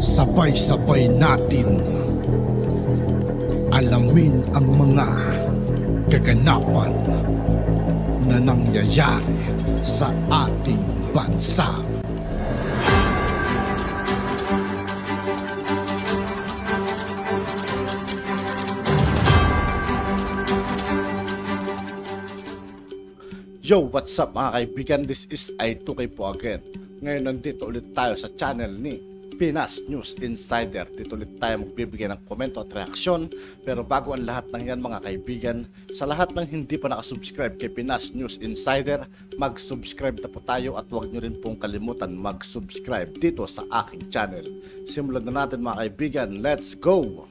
Sabay-sabay natin alamin ang mga kaganapan na nangyayari sa ating bansa. Yo, what's up mga kaibigan? This is I2K po again. Ngayon nandito ulit tayo sa channel ni Pinas News Insider. Dito ulit tayo magbibigay ng komento at reaksyon. Pero bago ang lahat ng yan mga kaibigan, sa lahat ng hindi pa nakasubscribe kay Pinas News Insider, mag-subscribe na po tayo at huwag nyo rin pong kalimutan mag-subscribe dito sa aking channel. Simulan na natin mga kaibigan. Let's go!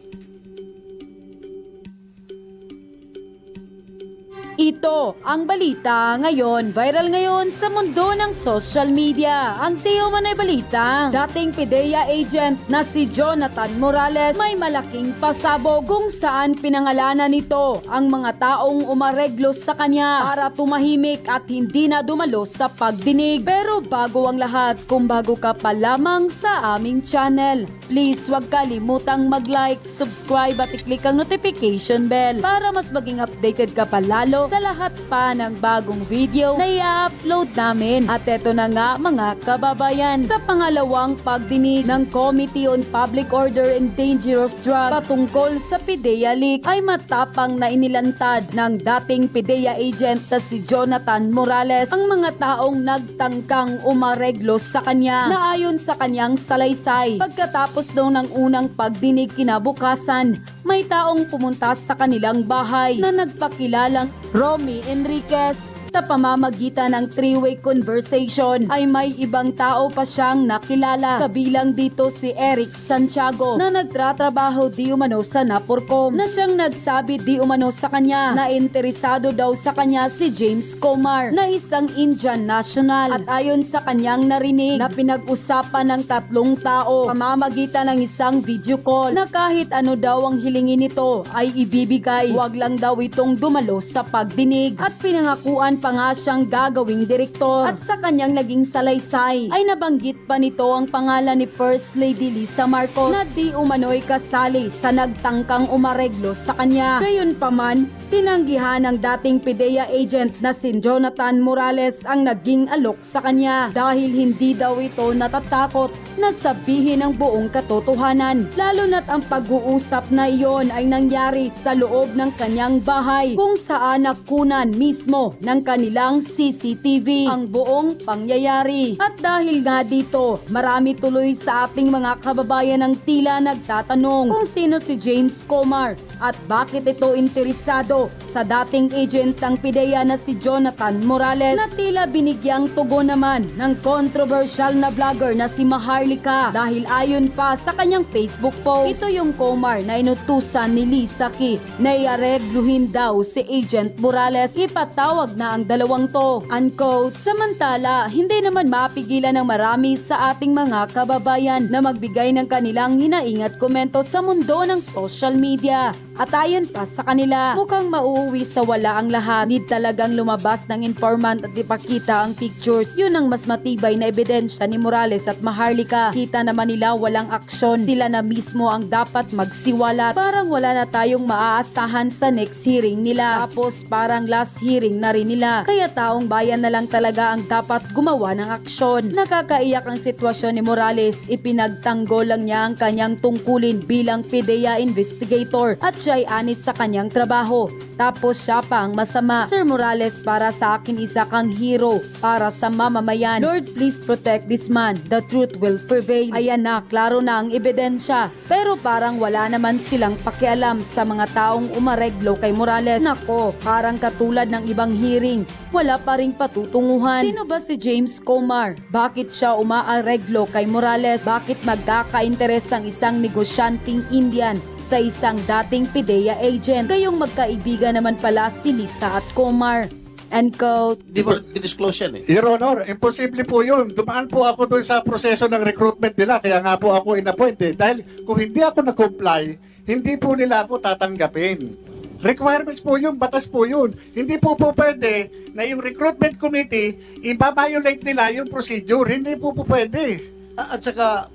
Ito ang balita ngayon, viral ngayon sa mundo ng social media. Ang tiyo man ay balita, dating PIDEA agent na si Jonathan Morales may malaking pasabog kung saan pinangalanan nito ang mga taong umareglo sa kanya para tumahimik at hindi na dumalo sa pagdinig. Pero bago ang lahat, kung bago ka pa lamang sa aming channel, please huwag kalimutang mag-like, subscribe at i-click ang notification bell para mas maging updated ka pa lalo sa lahat pa ng bagong video na i-upload namin. At eto na nga mga kababayan, sa pangalawang pagdinig ng Committee on Public Order and Dangerous Drugs patungkol sa PIDEA leak ay matapang na inilantad ng dating PIDEA agent na si Jonathan Morales ang mga taong nagtangkang umareglo sa kanya na ayon sa kanyang salaysay. Pagkatapos daw ng unang pagdinig kinabukasan, may taong pumunta sa kanilang bahay na nagpakilalang Romy Enriquez. Sa pamamagitan ng three-way conversation ay may ibang tao pa siyang nakilala. Kabilang dito si Eric Santiago na nagtratrabaho di umano sa Napurcom, na siyang nagsabi di umano sa kanya na interesado daw sa kanya si James Comar na isang Indian national. At ayon sa kanyang narinig na pinag-usapan ng tatlong tao pamamagitan ng isang video call na kahit ano daw ang hilingin nito ay ibibigay, wag lang daw itong dumalo sa pagdinig. At pinangakuan pa nga siyang gagawing direktor. At sa kanyang naging salaysay ay nabanggit pa nito ang pangalan ni First Lady Lisa Marcos na di umano'y kasali sa nagtangkang umareglo sa kanya. Gayunpaman, tinanggihan ng dating PIDEA agent na si Jonathan Morales ang naging alok sa kanya dahil hindi daw ito natatakot na sabihin ang buong katotohanan, lalo na't ang pag-uusap na iyon ay nangyari sa loob ng kanyang bahay kung saan nakunan mismo ng kanilang CCTV ang buong pangyayari. At dahil nga dito, marami tuloy sa ating mga kababayan ang tila nagtatanong kung sino si James Comar at bakit ito interesado sa dating agent ng PIDEA na si Jonathan Morales na tila binigyang tugon naman ng controversial na vlogger na si Maharlika dahil ayon pa sa kanyang Facebook post, ito yung Comar na inutusan ni Lisa Ki na iaregluhin daw si Agent Morales. Ipatawag na ang dalawang to, unquote. Samantala, hindi naman mapigilan ng marami sa ating mga kababayan na magbigay ng kanilang hinaing at komento sa mundo ng social media. At ayon pa sa kanila, mukhang mauuwi sa wala ang lahat. Need talagang lumabas ng informant at ipakita ang pictures. Yun ang mas matibay na ebidensya ni Morales at Maharlika. Kita naman nila walang aksyon. Sila na mismo ang dapat magsiwalat. Parang wala na tayong maaasahan sa next hearing nila. Tapos parang last hearing na rin nila. Kaya taong bayan na lang talaga ang dapat gumawa ng aksyon. Nakakaiyak ang sitwasyon ni Morales. Ipinagtanggol lang niya ang kanyang tungkulin bilang PIDEA investigator at siya ay anis sa kanyang trabaho. Tapos siya pa ang masama. Sir Morales, para sa akin isa kang hero para sa mamamayan. Lord, please protect this man. The truth will prevail. Ayan na, klaro na ang ebidensya. Pero parang wala naman silang pakialam sa mga taong umareglo kay Morales. Nako, parang katulad ng ibang hearing, wala pa ring patutunguhan. Sino ba si James Comar? Bakit siya umaareglo kay Morales? Bakit magkaka-interes ang isang negosyanteng Indian sa isang dating PIDEA agent? Gayong magkaibigan naman pala si Lisa at Comar. End quote. Di mo disclose yan eh. Your Honor, imposible po yun. Dumaan po ako doon sa proseso ng recruitment nila, kaya nga po ako in-appointed. Dahil kung hindi ako nag-comply, hindi po nila ako tatanggapin. Requirements po yun, batas po yun. Hindi po pwede na yung recruitment committee, i-violate nila yung procedure. Hindi po pwede. At saka,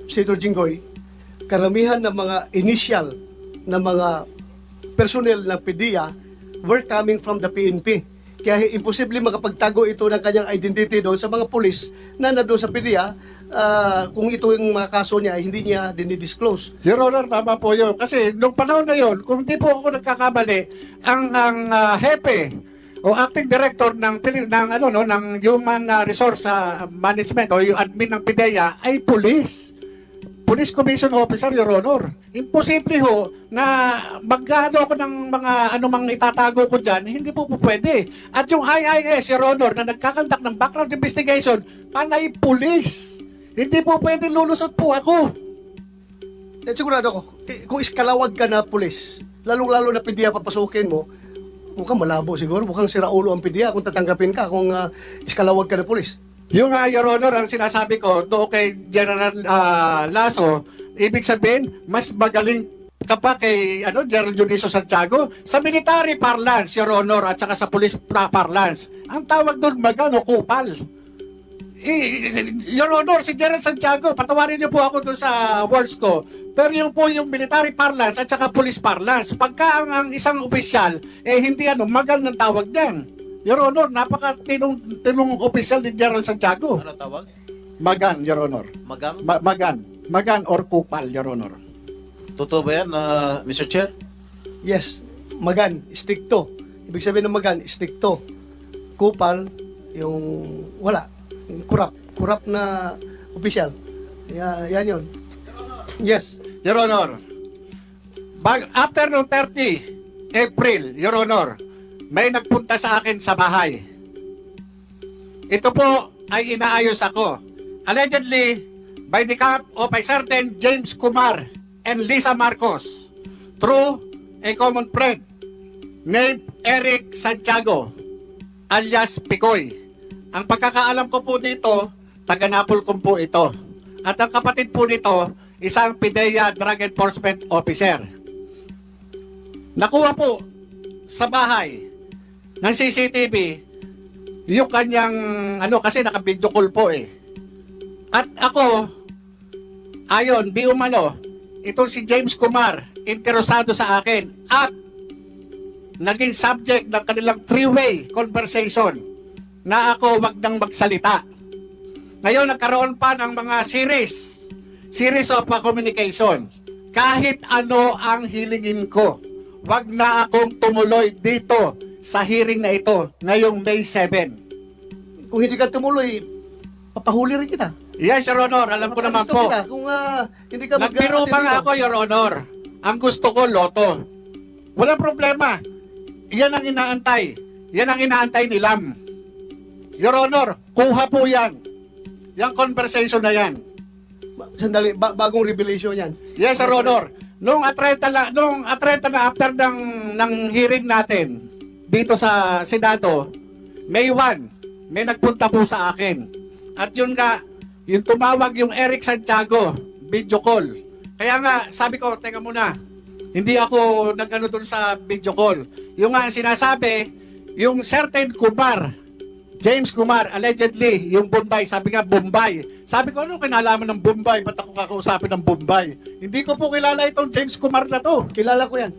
Senator Jinggoy, karamihan ng mga initial na mga personnel ng PDEA were coming from the PNP. Kaya imposible makapagtago ito ng kanyang identity doon sa mga pulis na nandoon sa PDEA kung ito yung mga kaso niya, hindi niya dinidisclose. Your Honor, tama po yun. Kasi nung panahon na yun, kung di po ako nagkakamali, ang hepe o acting director ng Human Resource Management o yung admin ng PDEA ay Police Commission Officer, Your Honor. Imposible ho na mag-ano ako ng mga anumang itatago ko dyan, hindi po pwede. At yung IIS, Your Honor, na nagkakandak ng background investigation, panay police. Hindi po pwede lulusot po ako. Sigurado ako, kung iskalawag ka na pulis, lalong-lalo na PDEA papasukin mo, mukhang malabo siguro, mukhang siraulo ang PDEA kung tatanggapin ka kung iskalawag ka na pulis. Yung Your Honor, ang sinasabi ko doon kay General Lasso, ibig sabihin, mas magaling ka pa kay General Dionisio Santiago sa military parlance, Your Honor, at saka sa police parlance. Ang tawag doon, kupal. Your Honor, si General Santiago, patawarin niyo po ako doon sa words ko, pero yung po yung military parlance at saka police parlance, pagka ang isang opisyal, hindi magan ng tawag diyan. Your Honor, napaka-tinong opisyal ni General Santiago. Ano tawag? Magan, Your Honor. Magang? Magan or kupal, Your Honor. Totoo ba yan, Mr. Chair? Yes, magan, stricto. Ibig sabihin ng magan, stricto. Kupal, yung wala. Kurap na opisyal. Yan yun. Yes. Your Honor, after noong 30 April, Your Honor, may nagpunta sa akin sa bahay. Ito po ay inaayos ako. Allegedly, by the camp of a certain James Kumar and Lisa Marcos through a common friend named Eric Santiago alias Picoy. Ang pagkakaalam ko po dito, taga-Napolcom po ito. At ang kapatid po nito, isang PDEA Drug Enforcement Officer. Nakuha po sa bahay ng CCTV yung kanyang kasi naka-video call po At ako, ayon, di umano, itong si James Kumar, interesado sa akin at naging subject ng kanilang three-way conversation na ako wag nang magsalita. Ngayon, nagkaroon pa ng mga series of communication. Kahit ano ang hilingin ko, wag na akong tumuloy dito sa hearing na ito ngayong May 7. Kung hindi ka tumuloy, papahuli rin kita. Yes, Your Honor. Alam ko naman po. Kita. Kung hindi ka nagbiro pa nga ako, Your Honor. Ang gusto ko, loto. Walang problema. Yan ang inaantay. Yan ang inaantay ni Lam. Your Honor, kuha po yan. Yung conversation na yan. Sandali, bagong revelation yan. Yes, Your Honor. Nung atreta na after ng hearing natin dito sa Senado, May 1, may nagpunta po sa akin. At yun nga, yung tumawag yung Eric Santiago, video call. Kaya nga, sabi ko, teka muna, hindi ako nagano doon sa video call. Yung nga sinasabi, yung certain Kumar, James Kumar, allegedly, yung Bombay, sabi nga Bombay. Sabi ko, ano kinalaman ng Bombay? Ba't ako kakausapin ng Bombay? Hindi ko po kilala itong James Kumar na to. Kilala ko yan.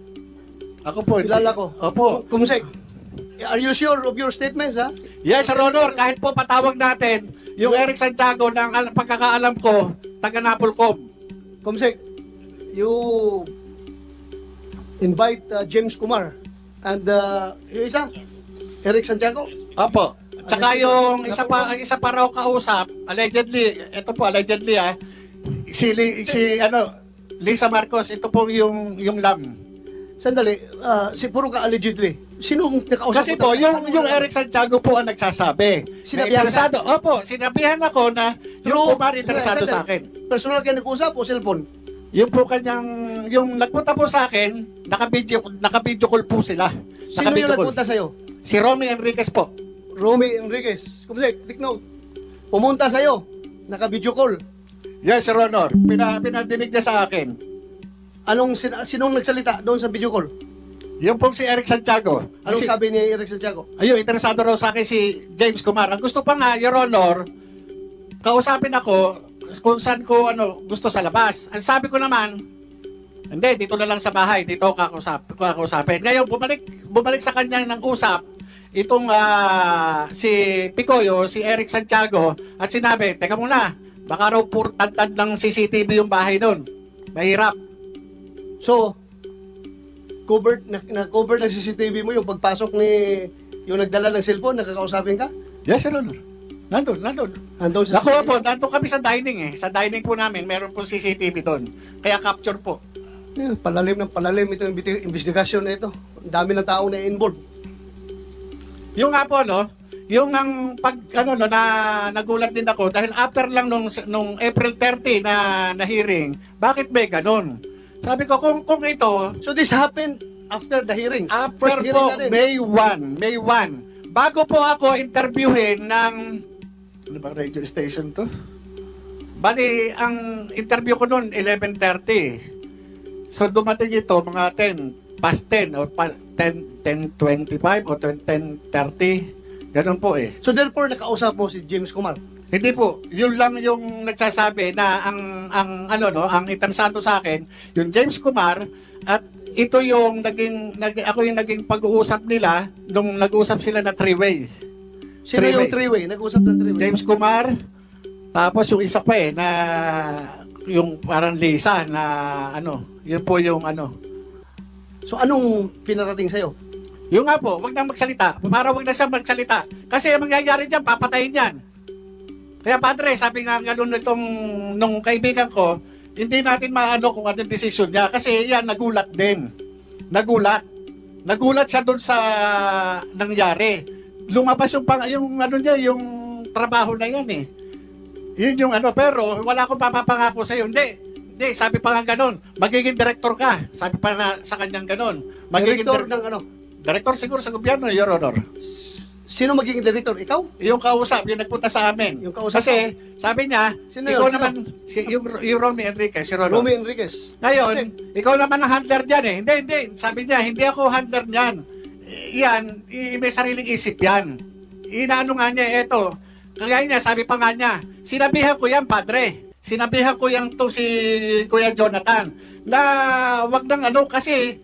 Ako po. Kilala ko. Opo. Kumusek, are you sure of your statements, ha? Yes, Sir Honor. Kahit po patawag natin, yung Eric Santiago, ng pagkakaalam ko, taga-Napolcom. Kumusek, you invite James Kumar and yung isa, Eric Santiago? Opo. Tsaka yung isa pa raw kausap, allegedly, ito po allegedly si Lisa Marcos, ito po yung Lam. Sandali, puro ka allegedly. Sino nakausap? Kasi po, yung Eric Santiago po ang nagsasabi. Sinabihan interesado. Opo, sinabihan ako na yung Kumar interesado sa akin. Personal kayo nag-usap o cellphone? Yung po yung nagpunta po sa akin, naka-video call po sila. Sino yung nagpunta sa'yo? Si Romy Enriquez po. Romy Enriquez. Kumusek, take note. Pumunta sa'yo, naka-video call. Yes, Sir Honor. Pinadinig niya sa akin. Sinong nagsalita doon sa video call? Yung pong si Eric Santiago. Anong sabi ni Eric Santiago? Ayun, interesado raw sa akin si James Kumar. Ang gusto pa nga, Your Honor, kausapin ako, kung saan ko gusto sa labas. Ang sabi ko naman, hindi, dito na lang sa bahay, dito ako kausapin. Ngayon, bumalik sa kanya ng usap, itong si Picoyo, si Eric Santiago, at sinabi, teka muna, baka raw tantad ng CCTV yung bahay doon. Mahirap. So, na-cover ng CCTV mo yung pagpasok ni yung nagdala ng cellphone, nakakausapin ka? Yes, Your Honor. Nandun. Andun sa Nakuha po, nandun kami sa dining eh. Sa dining po namin, meron po CCTV doon. Kaya capture po. Palalim ng palalim ito yung investigasyon na ito. Ang dami ng tao na involved. Yung nga po, yung ang na nagulat din ako dahil after lang nung April 30 na hearing, bakit may ganun? Sabi ko, kung ito, So this happened after the hearing. after First hearing po, natin. May 1, bago po ako interviewin ng, ano ba radio station to? Bali, ang interview ko noon, 11:30. So dumating ito, mga 10, past 10, o 10:25 o 10:30. Ganun po eh. So therefore, nakausap mo si James Kumar. Hindi po, yun lang yung nagsasabi na ang interesado sa akin, yung James Kumar, at ito yung ako yung naging pag-uusap nila nung nag-uusap sila na three-way. Sino yung three-way? Nag-usap ng three-way? James Kumar, tapos yung isa pa na yung parang Lisa na yun po yung So anong pinarating sa'yo? Yung nga po, wag na magsalita. Para wag na siya magsalita. Kasi ang mangyayari dyan, papatayin yan. Kaya padre, sabi nga gano'n nung kaibigan ko, hindi natin maano kung anong decision niya. Kasi yan, nagulat din. Nagulat siya doon sa nangyari. Lumabas yung yung trabaho na yan eh. Yun yung pero wala akong papapangako sa'yo. Hindi, sabi pa nga gano'n, magiging director ka. Sabi pa na sa kanyang gano'n. Director ng Director siguro sa gobyerno, Your Honor. Sino magiging director? Ikaw? Yung kausap, yung nagpunta sa amin. Yung kausap Kasi, sabi niya, Sino ikaw yun? naman, yung Romy Enriquez, si Ronald. Romy Enriquez. Ngayon, ikaw naman ang handler dyan eh. Hindi. Sabi niya, hindi ako handler niyan. Yan, may sariling isip yan. Inaano nga niya, eto. Kaya niya, sabi pa nga niya, sinabihan ko yan, padre. Sinabihan ko yan to si Kuya Jonathan. Na wag nang kasi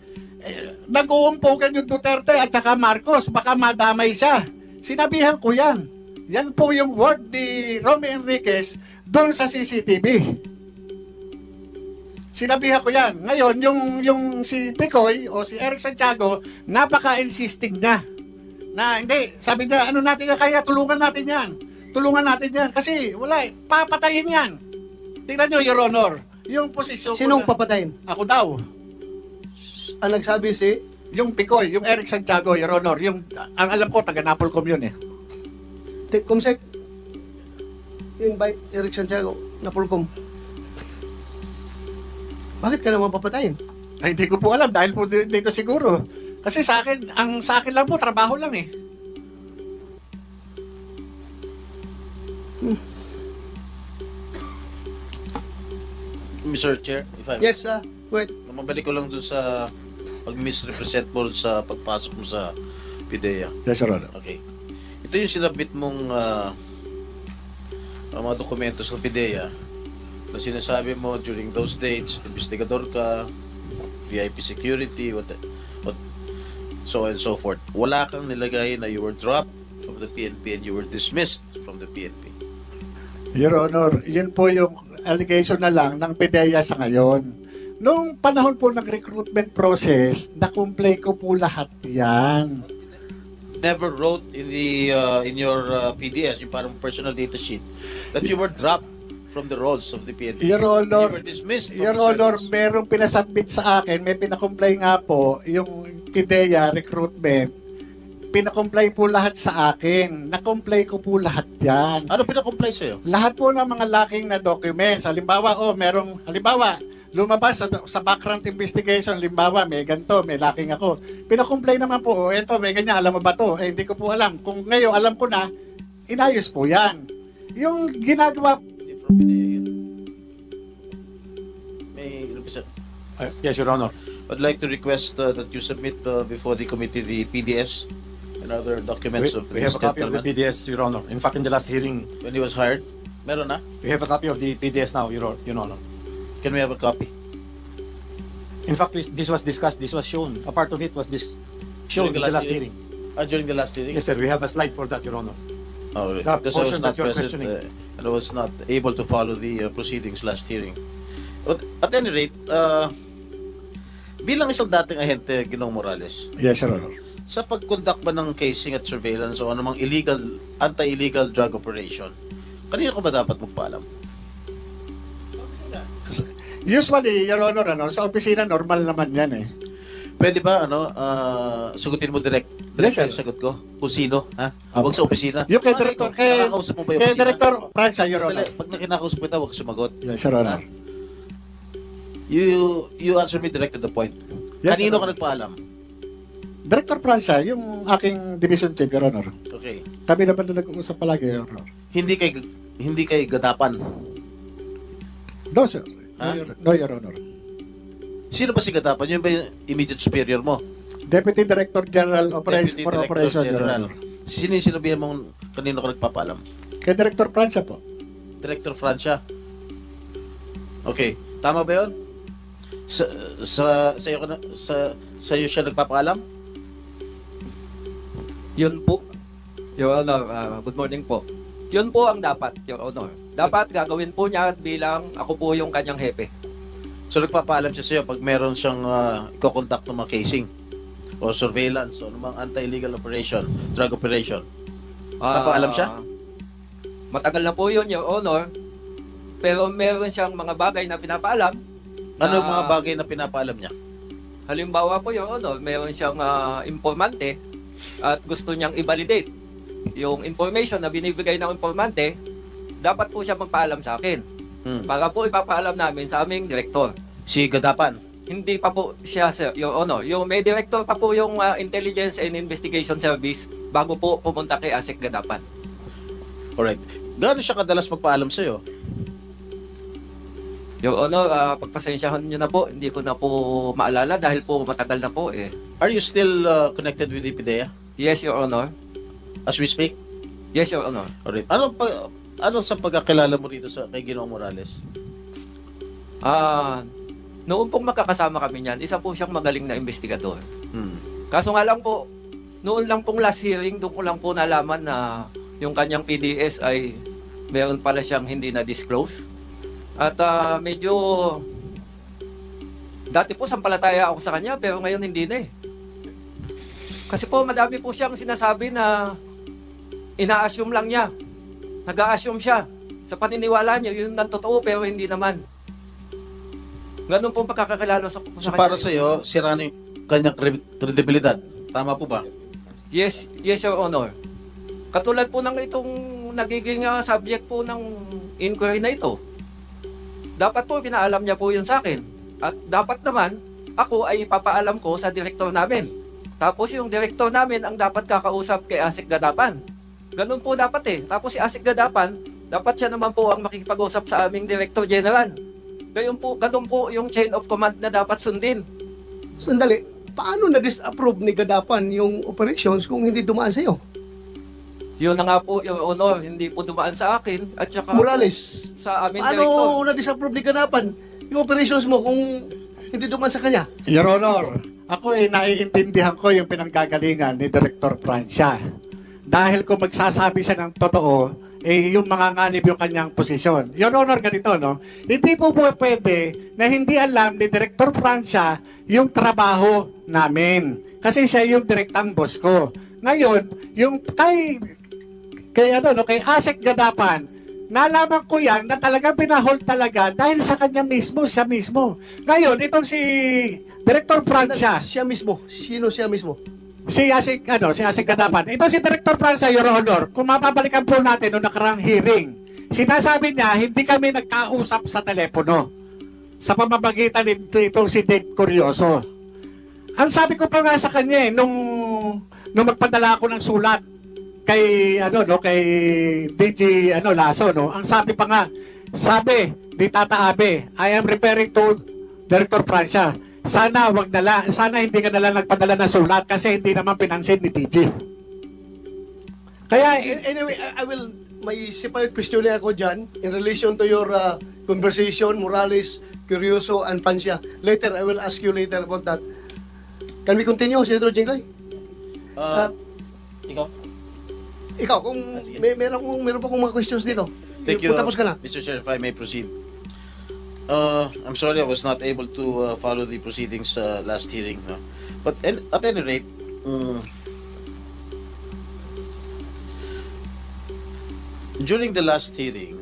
nag-uumpugan yung Duterte at saka Marcos. Baka madamay siya. Sinabihan ko yan. Yan po yung word ni Romy Enriquez doon sa CCTV. Sinabihan ko yan. Ngayon, yung si Picoy o si Eric Santiago, napaka-insisting niya. Na hindi, sabi niya, natin na kaya, tulungan natin yan. Kasi wala, papatayin yan. Tingnan nyo, Your Honor, yung posisyon Sinong ko papatayin? ako daw. Ang nagsabi si Yung Picoy, yung Eric Santiago, Your Honor, ang alam ko, taga Napolcom yun eh. Comsec. Invite Eric Santiago na Pulcom. Bakit ka naman papatayin? Ay, hindi ko po alam dahil po dito siguro. Kasi sa akin lang po, trabaho lang eh. Mr. Chair, if I Yes, wait. mabalik ko lang dun sa pag-misrepresent mo sa pagpasok mo sa PIDEA. Yes, Your Honor. Okay. Ito yung sinabit mong mga dokumento sa PIDEA na sinasabi mo during those dates, investigador ka, VIP security, what so and so forth. Wala kang nilagay na you were dropped from the PNP and you were dismissed from the PNP. Your Honor, yun po yung allegation na lang ng PIDEA sa ngayon. Nung panahon po ng recruitment process, na-comply ko po lahat yan. Never wrote in the in your PDS, yung parang personal data sheet, that you were dropped from the roles of the PNP. Your Honor, you were dismissed from Your the Honor, service. merong pinasubmit sa akin, may pinakomply nga po, yung PIDEA recruitment, pinakomply po lahat sa akin. Na-comply ko po lahat yan. Ano pinakomply sa'yo? Lahat po ng mga lacking na documents. Halimbawa, lumabas sa background investigation, halimbawa, may ganito, may lacking ako. Pinakomply naman po, eto, may ganyan, alam mo ba to? Hindi ko po alam. Kung ngayon, alam ko na, inayos po yan. Yung ginagawa, From PDEA yun. May Yes, Your Honor. I'd like to request that you submit before the committee the PDS and other documents of We have a copy of the gentleman PDS, Your Honor. In fact, in the last hearing, when he was hired. Meron na? We have a copy of the PDS now, Your Honor. Can we have a copy? In fact, this was discussed, this was shown. A part of it was shown in the last hearing. During the last hearing? Yes, sir. We have a slide for that, Your Honor. Oh, The because I was portion not that you're present questioning. and I was not able to follow the proceedings last hearing. But at any rate, bilang isang dating ahente, Ginoong Morales, Yes, Your Honor. sa pag-conduct ba ng casing at surveillance o anumang anti-illegal drug operation, kanino ko ba dapat magpaalam? Usually, Your Honor, sa opisina, normal naman yan eh. Pwede ba, sugutin mo direct Yes, sir. yung sagot ko? Kung sino, ha? Apo. Huwag sa opisina. Yung kay Director, Nakakausap mo ba yung kay opisina? Director Francia, Your Honor. Sandali, pag nakinakausap kita, huwag sumagot. Yes, Your Honor. You answer me direct to the point. Yes, Kanino Your ka Honor. nagpaalam? Director Francia, yung aking division chief, Your Honor. Okay. Kami naman na nag-uusap palagi, Your Honor. Hindi kay gadapan. No, sir. Ha? No, Your Honor. Sino ba si gadapan? Yun ba yung immediate superior mo? Deputy Director General Deputy for Director Operation, Your General. Honor. Sino yung sinabihan mong kanino ka nagpapaalam? Kay Director Francia po. Director Francia. Okay. Tama ba yun? Sa'yo siya nagpapaalam? Yun po, Your Honor, good morning po. Yun po ang dapat, Your Honor. Dapat gagawin po niya bilang ako po yung kanyang hepe. So nagpapaalam siya sa'yo pag meron siyang iko-conduct ng mga casing o surveillance o namang anti-illegal operation, drug operation. Papaalam siya? Matagal na po yun, Your Honor. Pero meron siyang mga bagay na pinapaalam. Ano yung mga bagay na pinapaalam niya? Halimbawa po, Your Honor, meron siyang informante at gusto niyang i-validate yung information na binibigay ng informante, dapat po siya magpaalam sa akin. Para po ipapaalam namin sa aming direktor. Si gadapan? Hindi pa po siya, sir, Your Honor. Yung may director pa po yung Intelligence and Investigation Service bago po pumunta kay ASEC Gadapan. Alright. Gaano siya kadalas magpaalam sa'yo? Your Honor, pagpasensyahan niyo na po, hindi ko na po maalala dahil po matagal na po eh. Are you still connected with the PDEA Yes, Your Honor. as we speak? Yes, Your Honor. Alright. Ano sa pagkakilala mo rito sa kay Ginoong Morales? Noon pong makakasama kami niyan, isa po siyang magaling na investigador. Hmm. Kaso nga lang po, noon lang pong last hearing, doon ko lang po nalaman na yung kanyang PDS ay meron pala siyang hindi na-disclose. At medyo dati po sampalataya ako sa kanya pero ngayon hindi na eh. Kasi po madami po siyang sinasabi na ina-assume lang niya. Nag-a-assume siya. Sa paniniwala niya, yun ang totoo pero hindi naman. Ganun po pagkakakilala sa So kanya. para sa'yo, sira na yung kanyang kredibilidad. Tama po ba? Yes, Your Honor. Katulad po ng itong nagiging subject po ng inquiry na ito. Dapat po pinaalam niya po yun sa akin. At dapat naman, ako ay ipapaalam ko sa direktor namin. Tapos yung direktor namin ang dapat kakausap kay ASEC Gadapan. Ganun po dapat eh. Tapos si ASEC Gadapan, dapat siya naman po ang makikipag-usap sa aming Director General. Ganun po yung chain of command na dapat sundin. Sandali, paano na-disapprove ni Gadapan yung operations kung hindi dumaan sa'yo? Yun na nga po, Your Honor, hindi po dumaan sa akin at saka Morales, sa aming direktor. paano na-disapprove ni Gadapan yung operations mo kung hindi dumaan sa kanya? Your Honor, ako ay naiintindihan ko yung pinanggagalingan ni Director Francia. Dahil kung magsasabi siya ng totoo, yung mga nganib yung kanyang posisyon. Your Honor, ganito, no? Hindi po pwede na hindi alam ni Director Francia yung trabaho namin. Kasi siya yung direktang boss ko. Ngayon, yung kay ASEC Gadapan, nalaman ko yan na talagang pinahol talaga dahil sa kanya mismo, siya mismo. Ngayon, itong si Director Francia, Siya mismo. Sino siya mismo? si ASEC Gadapan. Ito si Director Francia, Your Honor, kung mapabalikan po natin noong nakarang hearing, sinasabi niya, hindi kami nagkausap sa telepono sa pamamagitan itong si Dave Curioso. Ang sabi ko pa nga sa kanya, nung magpadala ako ng sulat kay kay DG Lasso, no, ang sabi pa nga, ni Tata Abe, I am referring to Director Francia. Sana hindi ka nalang nagpadala ng sulat kasi hindi naman pinansin ni DG. Kaya, Anyway, I will, may separate question na ako dyan in relation to your conversation, Morales, Curioso, and Pancia. Later, I will ask you later about that. Can we continue, Senator Jinggoy? Ikaw? Ikaw, kung Sige. meron pa akong mga questions dito. Thank you, Tapos ka na. Mr. Chair, if I may proceed. I'm sorry I was not able to follow the proceedings last hearing. No? But at any rate, during the last hearing,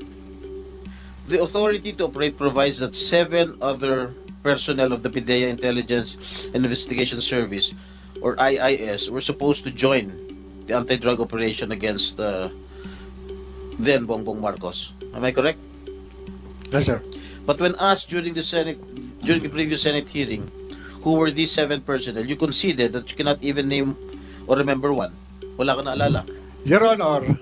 the authority to operate provides that 7 other personnel of the PIDEA Intelligence and Investigation Service, or IIS, were supposed to join the anti-drug operation against then Bongbong Marcos. Am I correct? yes, sir. But when asked during the previous Senate hearing, who were these 7 personnel, you conceded that you cannot even name or remember one. Wala ka naalala. Your Honor,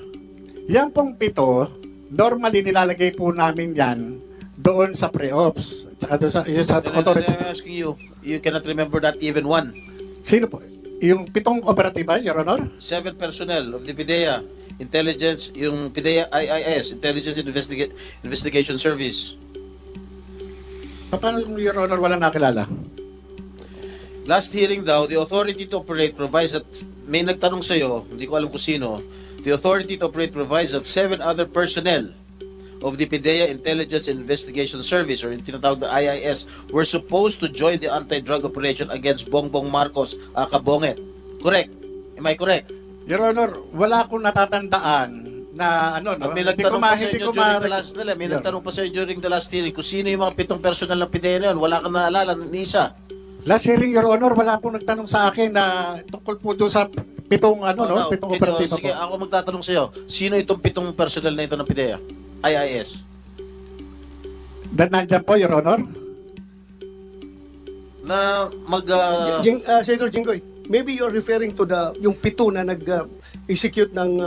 yan pong 7, normally nilalagay po namin yan doon sa pre-ops. Tsaka doon sa, yung sa authority. I'm asking you, you cannot remember that even one. Sino po? Yung 7 operatiba, Your Honor? 7 personnel of the PIDEA Intelligence, yung PIDEA IIS, Intelligence Investigation Service. Paano kung Your Honor wala nakilala? Last hearing daw, the authority to operate provides that, may nagtanong sa'yo, hindi ko alam kung sino, the authority to operate provides that 7 other personnel of the PIDEA Intelligence and Investigation Service, or yung tinatawag na IIS, were supposed to join the anti-drug operation against Bongbong Marcos, aka Bonget. Correct? Am I correct? Your Honor, wala akong natatandaan na ano, no? At may nagtanong pa sa inyo during the last Yeah. may nagtanong pa sa inyo during the last hearing kung sino yung mga 7 personnel ng PIDEA na yun. Wala kang naalala ni isa. Last hearing, Your Honor, wala akong nagtanong sa akin na tungkol po doon sa 7 ano, no? 7 operatiba sige, po. ako magtatanong sa iyo. Sino itong 7 personnel na ito ng PIDEA? IIS. Nandyan po, Your Honor? Na Senator Jinggoy, maybe you're referring to yung 7 na nag-execute ng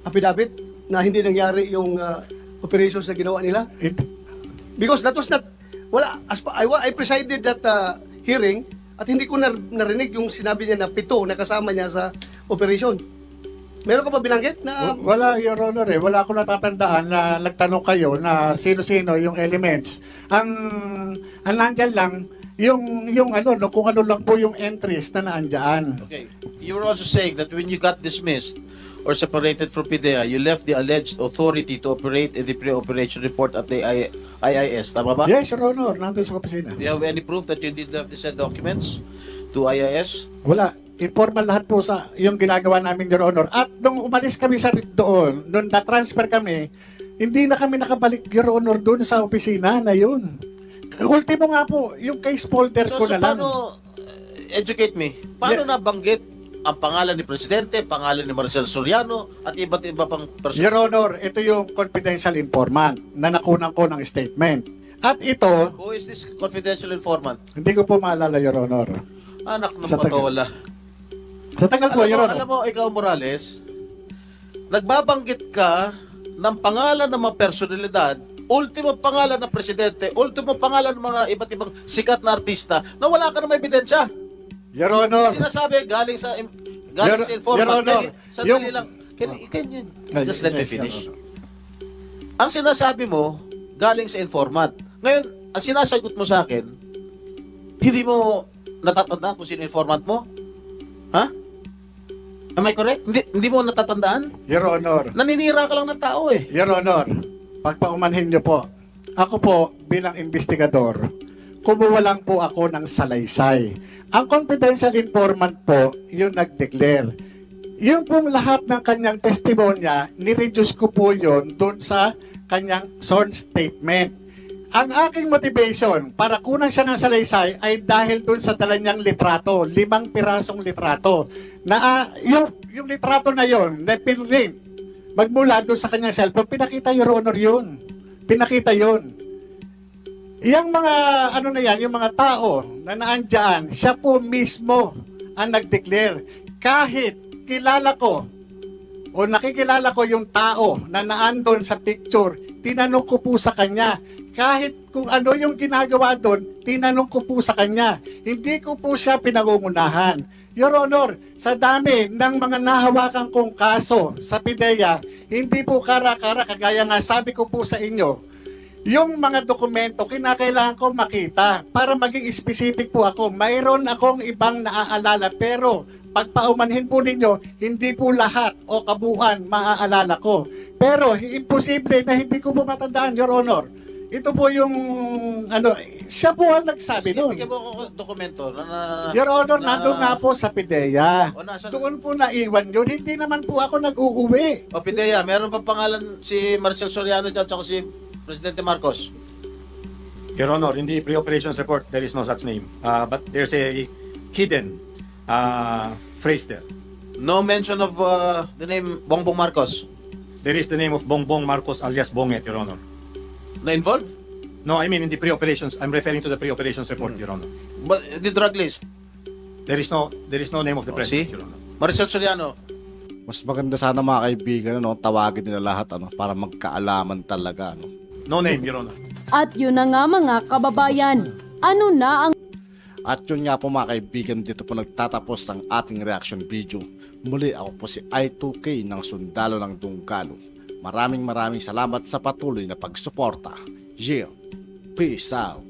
affidavit na hindi nangyari yung operations na ginawa nila? Because that was not, I presided that hearing at hindi ko narinig yung sinabi niya na 7 na kasama niya sa operation. Meron ka ba binanggit na... Wala, Your Honor, eh. Wala akong natatandaan na nagtanong kayo na sino-sino yung elements. Ang nandyan lang, yung ano, no, kung ano lang po yung entries na naandyan. Okay. You were also saying that when you got dismissed or separated from PIDEA, you left the alleged authority to operate in the pre-operation report at the IIS. Tama ba? Yes, Your Honor, nandun sa opisina. Do you have any proof that you did have the said documents to IIS? Wala. Informal lahat po sa yung ginagawa namin, Your Honor. At nung umalis kami sa doon, nung na-transfer kami, hindi na kami nakabalik, Your Honor, doon sa opisina na yun. Ultimo nga po, yung case folder ko na lang. Paano, educate me, paano nabanggit ang pangalan ni Presidente, pangalan ni Marcel Soriano, at iba't iba pang personal? Your Honor, ito yung confidential informant na nakunan ko ng statement. At ito, Who is this confidential informant? hindi ko po maalala, Your Honor. Anak ng Sa tagal. patola. Sa tagal po, Your Honor. Alam mo, ikaw Morales, nagbabanggit ka ng pangalan ng mga personalidad, ultimo pangalan ng presidente, ultimo pangalan ng mga iba't ibang sikat na artista na wala ka na may ebidensya. Your Honor. Sinasabi galing sa Your informant. Honor, Sandali yung- lang. Can you just let me Yes, finish? Your Honor. Ang sinasabi mo, galing sa informant. Ngayon, ang sinasagot mo sa akin, hindi mo natatandaan kung sino informant mo? Ha? Am I correct? Hindi mo natatandaan? Your Honor. Naninira ka lang ng tao eh. Your Honor, pagpaumanhin niyo po, ako po bilang investigador, kumuha lang po ako ng salaysay. Ang confidential informant po, yung nag-declare. Yung pong lahat ng kanyang testimonya, nireduce ko po yun doon sa kanyang sworn statement. Ang aking motivation para kunan siya ng salaysay ay dahil doon sa dala niyang litrato, 5 pirasong litrato. Na yung litrato na yon, na pinrint, magmula doon sa kanyang cellphone, pinakita, Your Honor, yun. Pinakita yun. Yang mga, ano na yan, yung mga tao na naandyan, siya po mismo ang nag-declare. Kahit kilala ko, o nakikilala ko yung tao na naandon sa picture, tinanong ko po sa kanya. Kahit kung ano yung ginagawa doon, tinanong ko po sa kanya. Hindi ko po siya pinangungunahan. Your Honor, sa dami ng mga nahawakan kong kaso sa PIDEA, hindi po kara-kara, kagaya nga sabi ko po sa inyo, yung mga dokumento, kinakailangan ko makita para maging specific po ako. Mayroon akong ibang naaalala, pero pagpaumanhin po ninyo, hindi po lahat o kabuuan maaalala ko. Pero imposible na hindi ko po matandaan, Your Honor. Ito po yung, siya po ang nagsabi doon. Bigyan mo ako dokumento na Your Honor, nandun nga po sa PIDEA. O, nasaan? Doon po naiwan yun. Hindi naman po ako nag-uuwi. O, Pidea, meron pa pangalan si Marcel Soriano dyan tsaka si Presidente Marcos. Your Honor, in the pre-operations report, there is no such name. But there's a hidden phrase there. No mention of the name Bongbong Marcos There is the name of Bongbong Marcos alias Bonget, Your Honor. na involved. No, I mean in the pre-operations. I'm referring to the pre-operations report, Your Honor. But the drug list. There is no name of the See? president, Your Honor. Marcel Soriano. Mas maganda sana mga kaibigan, tawagin nila lahat para magkaalaman talaga. No name, Your Honor. At yun na nga mga kababayan, ano na ang At yun nga po mga kaibigan, dito po nagtatapos ang ating reaction video. Muli ako po si I2K ng Sundalo ng Dunggalo. Maraming salamat sa patuloy na pagsuporta. Yeah, peace out.